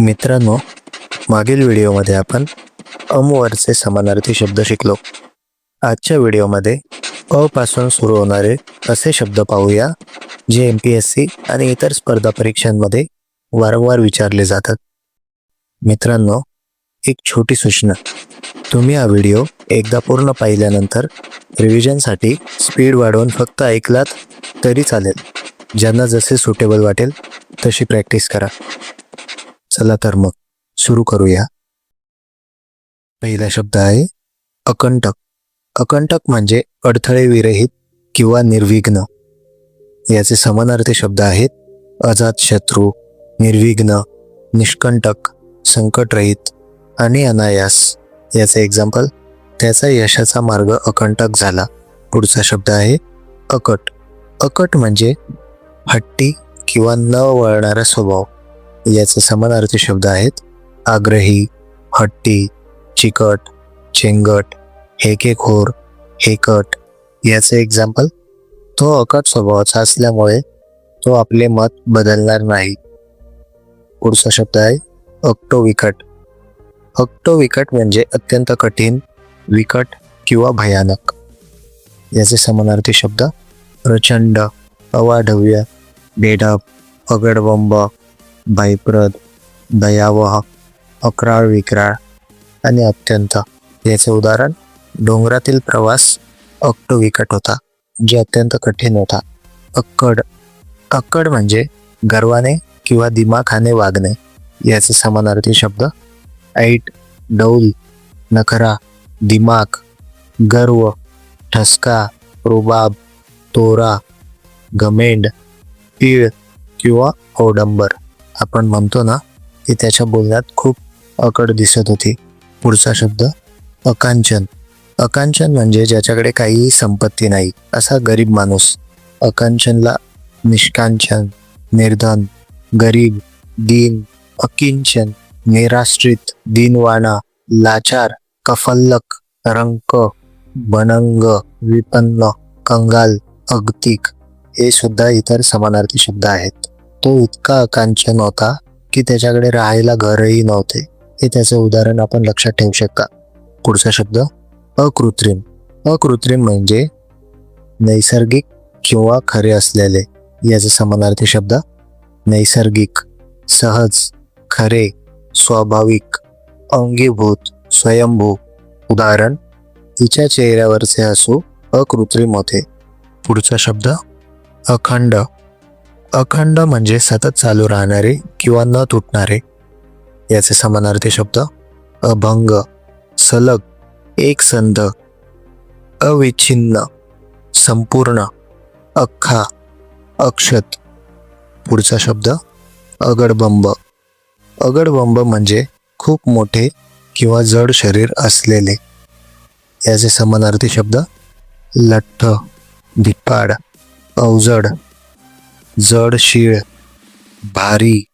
मित्रांनो, मागील व्हिडिओमध्ये आपण वरचे समानार्थी शब्द शिकलो. आजच्या व्हिडिओमध्ये पासून सुरू होणारे असे शब्द पाहूया जे MPSC आणि इतर स्पर्धा परीक्षांमध्ये वारंवार विचारले जातात. मित्रांनो, एक छोटी सूचना. तुम्ही हा व्हिडिओ एकदा पूर्ण पाहिल्यानंतर रिव्हिजनसाठी स्पीड वाढवून फक्त ऐकलात तरी चालेल. ज्यांना जसे सुटेबल वाटेल तशी प्रॅक्टिस करा. चला तर मग सुरू करूया. पहिला शब्द आहे अकंटक. अकंटक म्हणजे अडथळे विरहित किंवा निर्विघ्न. याचे समानार्थी शब्द आहेत अजातशत्रू, निर्विघ्न, निष्कंटक, संकटरहित आणि अनायास. याचे एक्झाम्पल, त्याचा यशाचा मार्ग अकंटक झाला. पुढचा शब्द आहे अकट. अकट म्हणजे हट्टी किंवा न वळणारा स्वभाव. याचे समानार्थी शब्द आहेत आग्रही, हट्टी, चिकट, चेंगट, हेकेखोर, हेकट. याचे एक्झाम्पल, तो अकट स्वभावाचा असल्यामुळे तो आपले मत बदलणार नाही. पुढचा शब्द आहे अक्टोविकट. अक्टोविकट म्हणजे अत्यंत कठीण, विकट किंवा भयानक. याचे समानार्थी शब्द प्रचंड, अवाढव्य, बेढप, अगडबंब, भयप्रद, भयावह, अक्राळ विक्राळ आणि अत्यंत. याचे उदाहरण, डोंगरातील प्रवास अक्टोविकट होता, जे अत्यंत कठीण होता. अक्कड. अक्कड म्हणजे गर्वाने किंवा दिमाखाने वागणे. याचे समानार्थी शब्द ऐट, डौल, नखरा, दिमाग, गर्व, ठसका, रुबाब, तोरा, घमेंड, पीळ किंवा औडंबर. आपण म्हणतो ना की त्याच्या बोलण्यात खूप अकड दिसत होती. पुढचा शब्द अकांचन. अकांचन म्हणजे ज्याच्याकडे काहीही संपत्ती नाही असा गरीब माणूस. अकांचनला निष्कांचन, निर्धन, गरीब, दीन, अकिंचन, निराश्रित, दीनवाणा, लाचार, कफल्लक, रंक, बनंग, विपन्न, कंगाल, अगतिक हे सुद्धा इतर समानार्थी शब्द आहेत. तो इतका अकांचन होता की त्याच्याकडे राहायला घरही नव्हते. हे त्याचे उदाहरण आपण लक्षात ठेवू शकता. पुढचा शब्द अकृत्रिम. अकृत्रिम म्हणजे नैसर्गिक किंवा खरे असलेले. याचे समानार्थी शब्द नैसर्गिक, सहज, खरे, स्वाभाविक, अंगीभूत, स्वयंभू. उदाहरण, तिच्या चेहऱ्यावरचे हसू अकृत्रिम होते. पुढचा शब्द अखंड. अखंड म्हणजे सतत चालू राहणारे किंवा न तुटणारे. याचे समानार्थी शब्द अभंग, सलग, एकसंध, अविच्छिन्न, संपूर्ण, अख्खा, अक्षत. पुढचा शब्द अगडबंब. अगडबंब म्हणजे खूप मोठे किंवा जड शरीर असलेले. याचे समानार्थी शब्द लठ्ठ, धिप्पाड, अवजड, जड शीळ, भारी,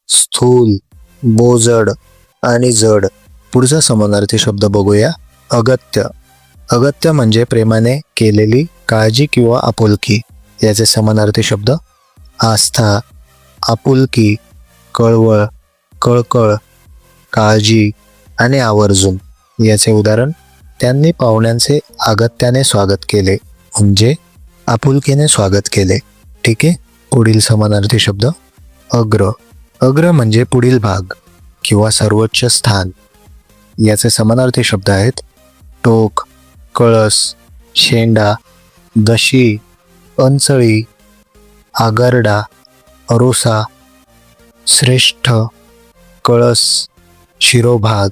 स्थूल, बोजड आणि जड. पुढचा समानार्थी शब्द बघूया अगत्य. अगत्य म्हणजे प्रेमाने केलेली काळजी किंवा आपुलकी. याचे समानार्थी शब्द आस्था, आपुलकी, कळवळ, कळकळ, काळजी आणि आवर्जून. याचे उदाहरण, त्यांनी पाहुण्यांचे अगत्याने स्वागत केले म्हणजे आपुलकीने स्वागत केले. ठीक आहे. पुढील समानार्थी शब्द अग्र. अग्र म्हणजे पुढील भाग किंवा सर्वोच्च स्थान. याचे समानार्थी शब्द आहेत टोक, कळस, शेंडा, दशी, अंचळी, आगरडा, अरोसा, श्रेष्ठ, कळस, शिरोभाग,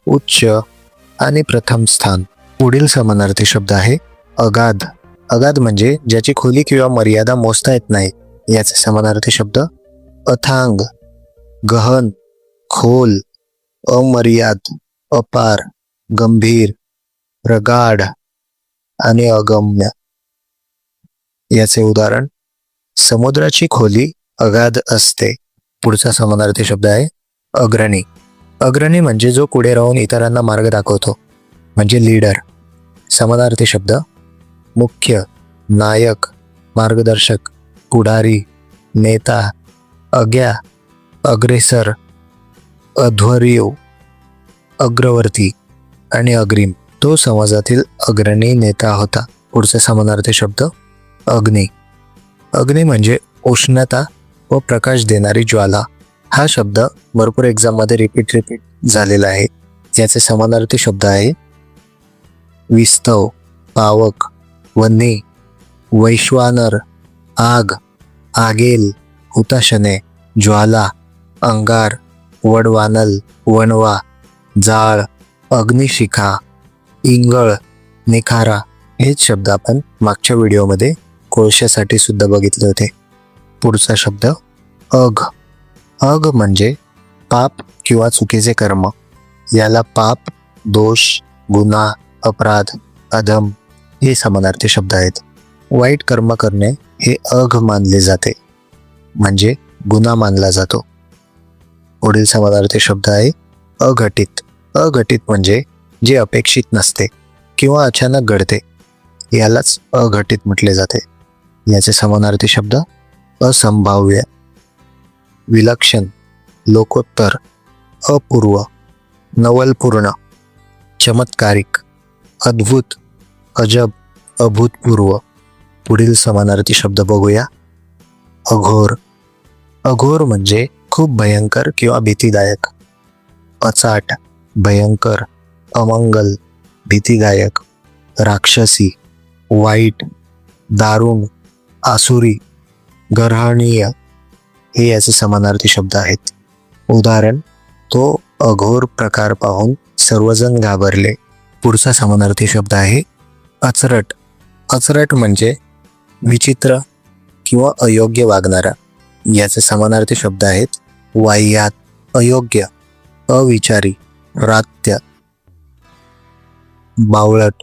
उच्च आणि प्रथम स्थान. पुढील समानार्थी शब्द आहे अगाध. अगाध म्हणजे ज्याची खोली किंवा मर्यादा मोजता येत नाही. याचे समानार्थी शब्द अथांग, गहन, खोल, अमर्याद, अपार, गंभीर, प्रगाढ आणि अगम्य. याचे उदाहरण, समुद्राची खोली अगाध असते. पुढचा समानार्थी शब्द आहे अग्रणी. अग्रणी म्हणजे जो पुढे राहून इतरांना मार्ग दाखवतो म्हणजे लीडर. समानार्थी शब्द मुख्य, नायक, मार्गदर्शक, पुढारी, नेता, अग्या, अग्रेसर, अध्वर्यू, अग्रवर्ती आणि अग्रिम. तो समाजातील अग्रणी नेता होता. पुढचा समानार्थी शब्द अग्नी. अग्नी म्हणजे उष्णता व प्रकाश देणारी ज्वाला. हा शब्द भरपूर एक्झाममध्ये रिपीट झालेला आहे. याचे समानार्थी शब्द आहे विस्तव, पावक, वन्नी, वैश्वानर, आग, आगेल, हुताशने, ज्वाला, अंगार, वडवानल, वणवा, जाळ, अग्निशिखा, इंगळ, निखारा. हेच शब्द आपण मागच्या व्हिडिओमध्ये कोळशासाठी सुद्धा बघितले होते. पुढचा शब्द अघ. अघ म्हणजे पाप किंवा चुकीचे कर्म. याला पाप, दोष, गुन्हा, अपराध, अधम हे समानार्थी शब्द आहेत. वाईट कर्म करणे हे अघ मानले जाते, म्हणजे गुन्हा मानला जातो. पुढील समानार्थी शब्द आहे अघटित. अघटित म्हणजे जे अपेक्षित नसते किंवा अचानक घडते, यालाच अघटित म्हटले जाते. याचे समानार्थी शब्द असंभाव्य, विलक्षण, लोकोत्तर, अपूर्व, नवलपूर्ण, चमत्कारिक, अद्भुत, अजब, अभूतपूर्व. पुढील समानार्थी शब्द बघूया. अघोर. अघोर म्हणजे खूप भयंकर किंवा भीतीदायक. अचाट, भयंकर, अमंगल, भीतीदायक, राक्षसी, वाईट, दारुण, आसुरी, गर्हणीय हे याचे समानार्थी शब्द आहेत. उदाहरण, तो अघोर प्रकार पाहून सर्वजण घाबरले. पुढचा समानार्थी शब्द आहे अचरट. अचरट म्हणजे विचित्र किंवा अयोग्य वागणारा. याचे समानार्थी शब्द आहेत वाह्यात, अयोग्य, अविचारी, रात्य, बावळट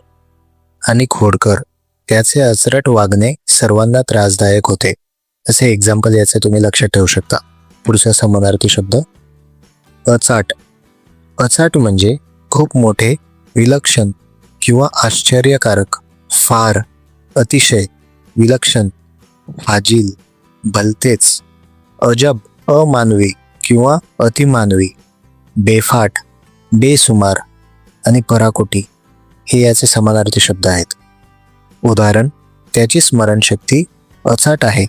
आणि खोडकर. त्याचे अचरट वागणे सर्वांना त्रासदायक होते. असे एक्झाम्पल याचे तुम्ही लक्षात ठेवू शकता. पुढचा समानार्थी शब्द अचाट. अचाट म्हणजे खूप मोठे, विलक्षण किंवा आश्चर्यकारक, फार, अतिशय, विलक्षण, फाजील, भलतेच, अजब, अमानवी किंवा अतिमानवी, बेफाट, बेसुमार आणि पराकोटी हे याचे समानार्थी शब्द आहेत. उदाहरण, त्याची स्मरणशक्ती अचाट आहे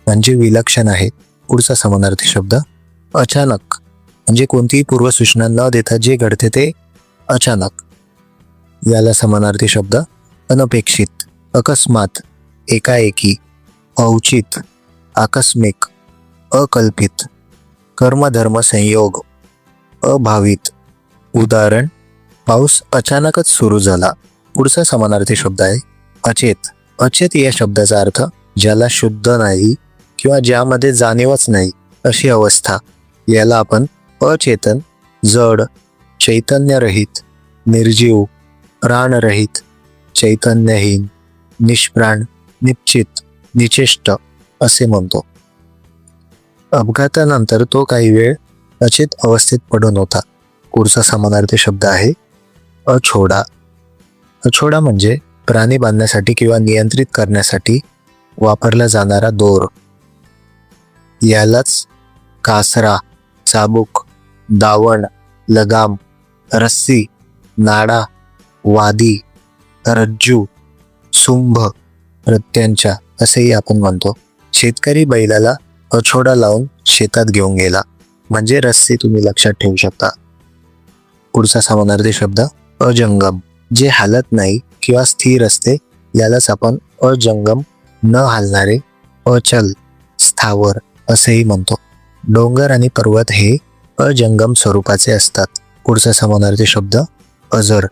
म्हणजे विलक्षण आहे. पुढचा समानार्थी शब्द अचानक म्हणजे कोणतीही पूर्वसूचना न देता जे घडते ते अचानक. याला समानार्थी शब्द अनपेक्षित, अकस्मात, एकाएकी, औचित, आकस्मिक, अकल्पित, कर्मधर्म संयोग, अभावित. उदाहरण, पाऊस अचानकच सुरू झाला. पुढचा समानार्थी शब्द आहे अचेत. अचेत या शब्दाचा अर्थ ज्याला शुद्ध नाही किंवा ज्यामध्ये जाणीवच नाही अशी अवस्था. याला आपण अचेतन, जड, चैतन्यरहित, निर्जीव, प्राणरहित, चैतन्यहीन, निष्प्राण, निश्चित, निचेष्ट असे म्हणतो. अपघातानंतर तो काही वेळ अचेत अवस्थेत पडून होता. पुढचा समानार्थी शब्द आहे अछोडा. अछोडा म्हणजे प्राणी बांधण्यासाठी किंवा नियंत्रित करण्यासाठी वापरला जाणारा दोर. यालाच कासरा, चाबूक, दावण, लगाम, रस्सी, नाडा, वादी, रज्जू, सुंभ, प्रत्यांचा असेही आपण म्हणतो. शेतकरी बैलाला अछोडा लावून शेतात घेऊन गेला म्हणजे रस्सी तुम्ही लक्षात ठेवू शकता. पुढचा समानार्थी शब्द अजंगम. जे हालत नाही किंवा स्थिर असते यालाच आपण अजंगम, न हालणारे, अचल, स्थावर असेही म्हणतो. डोंगर आणि पर्वत हे अजंगम स्वरूपाचे असतात. पुढचा समानार्थी शब्द अजर.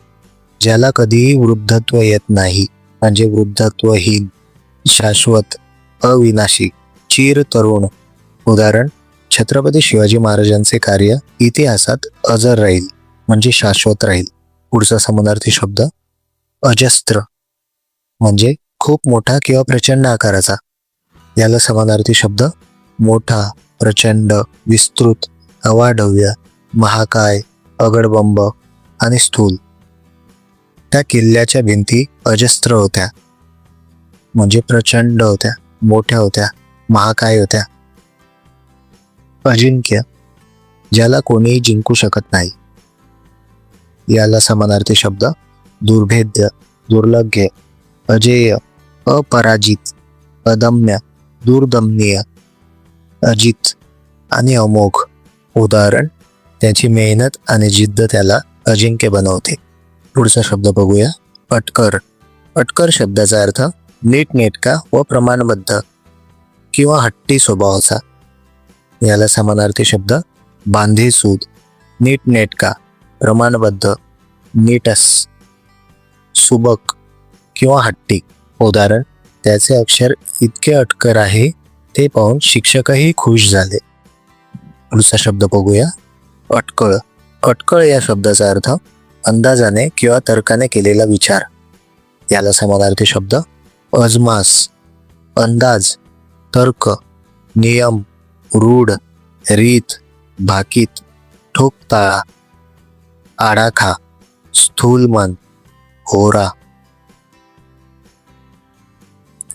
ज्याला कधीही वृद्धत्व येत नाही म्हणजे वृद्धत्वहीन, शाश्वत, अविनाशी, चिर तरुण. उदाहरण, छत्रपती शिवाजी महाराजांचे कार्य इतिहासात अजर राहील म्हणजे शाश्वत राहील. पुढचा समानार्थी शब्द अजस्त्र म्हणजे खूप मोठा किंवा प्रचंड आकाराचा. याला समानार्थी शब्द मोठा, प्रचंड, विस्तृत, अवाढव्य, महाकाय, अगडबंब आणि स्थूल. त्या किल्ल्याच्या भिंती अजस्त्र होत्या म्हणजे प्रचंड होत्या, मोठ्या होत्या, महाकाय होत्या. अजिंक्य. ज्याला कोणीही जिंकू शकत नाही. याला समानार्थी शब्द दुर्भेद्य, दुर्लभ्य, अजेय, अपराजित, अदम्य, दुर्दमनीय, अजित आणि अमोघ. उदाहरण, त्याची मेहनत आणि जिद्द त्याला अजिंक्य बनवते. पुढचा शब्द बघूया, अटकर. अटकर शब्दाचा अर्थ नीटनेटका व प्रमाणबद्ध किंवा हट्टी स्वभावाचा. याला समानार्थी शब्द बांधेसूद, नीटनेटका, प्रमाणबद्ध, नीटस, सुबक किंवा हट्टी. उदाहरण, त्याचे अक्षर इतके अटकर आहे ते पाहून शिक्षकही खुश झाले. पुढचा शब्द बघूया, अटकळ. अटकळ या शब्दाचा अर्थ अंदाजाने किंवा तर्काने केलेला विचार. याला समानार्थी शब्द अजमास, अंदाज, तर्क, नियम, रूढ, रीत, भाकीत, ठोकताळा, आडाखा, स्थूलमन, होरा.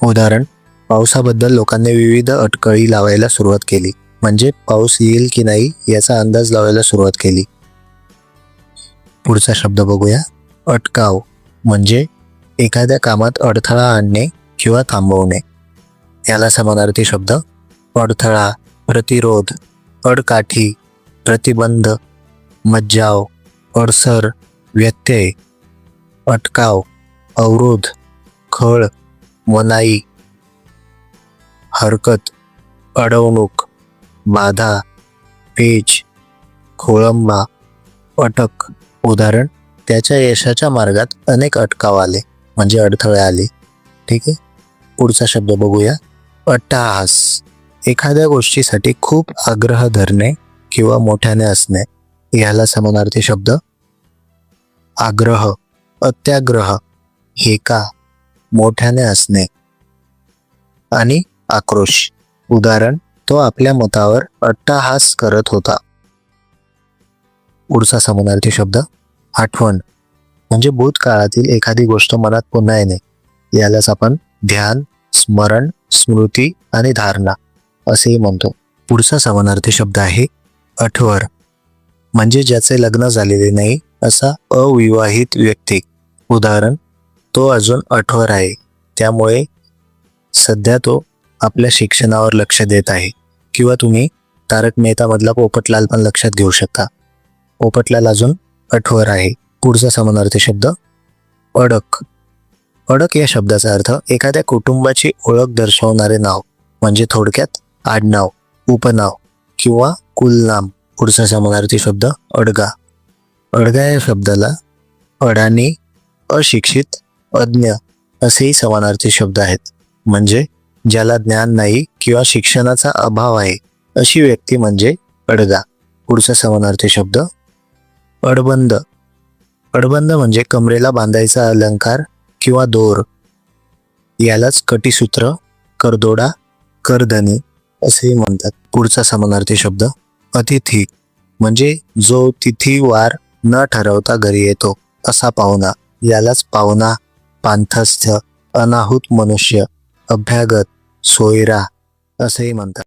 उदाहरण, पावसाबद्दल लोकांनी विविध अटकळी लावायला सुरुवात केली. म्हणजे पाऊस येईल की नाही याचा अंदाज लावायला सुरुवात केली. पुढचा शब्द बघूया, अटकाव. म्हणजे एखाद्या कामात अडथळा आणणे किंवा थांबवणे. याला समानार्थी शब्द अडथळा, प्रतिरोध, अडकाठी, प्रतिबंध, मज्जाव, अडसर, व्यत्यय, अटकाव, अवरोध, खळ, मनाई, हरकत, अडवणूक, बाधा, पेच, खोळंबा, अटक. उदाहरण, त्याच्या यशाच्या मार्गात अनेक अटकाव आले म्हणजे अडथळे आले. ठीक आहे. पुढचा शब्द बघूया, अट्टहास. एखाद्या गोष्टीसाठी खूप आग्रह धरणे किंवा मोठ्याने असणे. याला समानार्थी शब्द आग्रह, अत्याग्रह, हेका, मोठ्याने असणे आणि आक्रोश. उदाहरण, तो आपल्या मतावर अट्टहास करत होता. पुढचा समानार्थी शब्द आठवण. म्हणजे भूतकाळातील एखादी गोष्ट मनात पुन्हा येणे. यालाच आपण ध्यान, स्मरण, स्मृती आणि धारणा असेही म्हणतो. पुढचा समानार्थी शब्द आहे अठवर. म्हणजे ज्याचे लग्न झालेले नाही असा अविवाहित व्यक्ती. उदाहरण, तो अजून अठवर आहे त्यामुळे सध्या तो आपल्या शिक्षणावर लक्ष देत आहे. किंवा तुम्ही तारक मेहता मधला पोपटलाल पण लक्षात घेऊ शकता. पोपटलाल अजून अठवर आहे. पुढचा समानार्थी शब्द अडक. अडक या शब्दाचा अर्थ एखाद्या कुटुंबाची ओळख दर्शवणारे नाव. म्हणजे थोडक्यात आडनाव, उपनाव किंवा कुलनाम. पुढचा समानार्थी शब्द अडगा. अडगा या शब्दाला अडाणी, अशिक्षित, अज्ञ असेही समानार्थी शब्द आहेत. म्हणजे ज्याला ज्ञान नाही किंवा शिक्षणाचा अभाव आहे अशी व्यक्ती म्हणजे अडगा. पुढचा समानार्थी शब्द अडबंद. अडबंद म्हणजे कमरेला बांधायचा अलंकार किंवा दोर. यालाच कटीसूत्र, करदोडा, करधनी असेही म्हणतात. पुढचा समानार्थी शब्द अतिथी. म्हणजे जो तिथी वार न ठरवता घरी येतो असा पाहुणा. यालाच पाहुणा, पांथस्थ, अनाहूत मनुष्य, अभ्यागत, सोयरा असेही म्हणतात.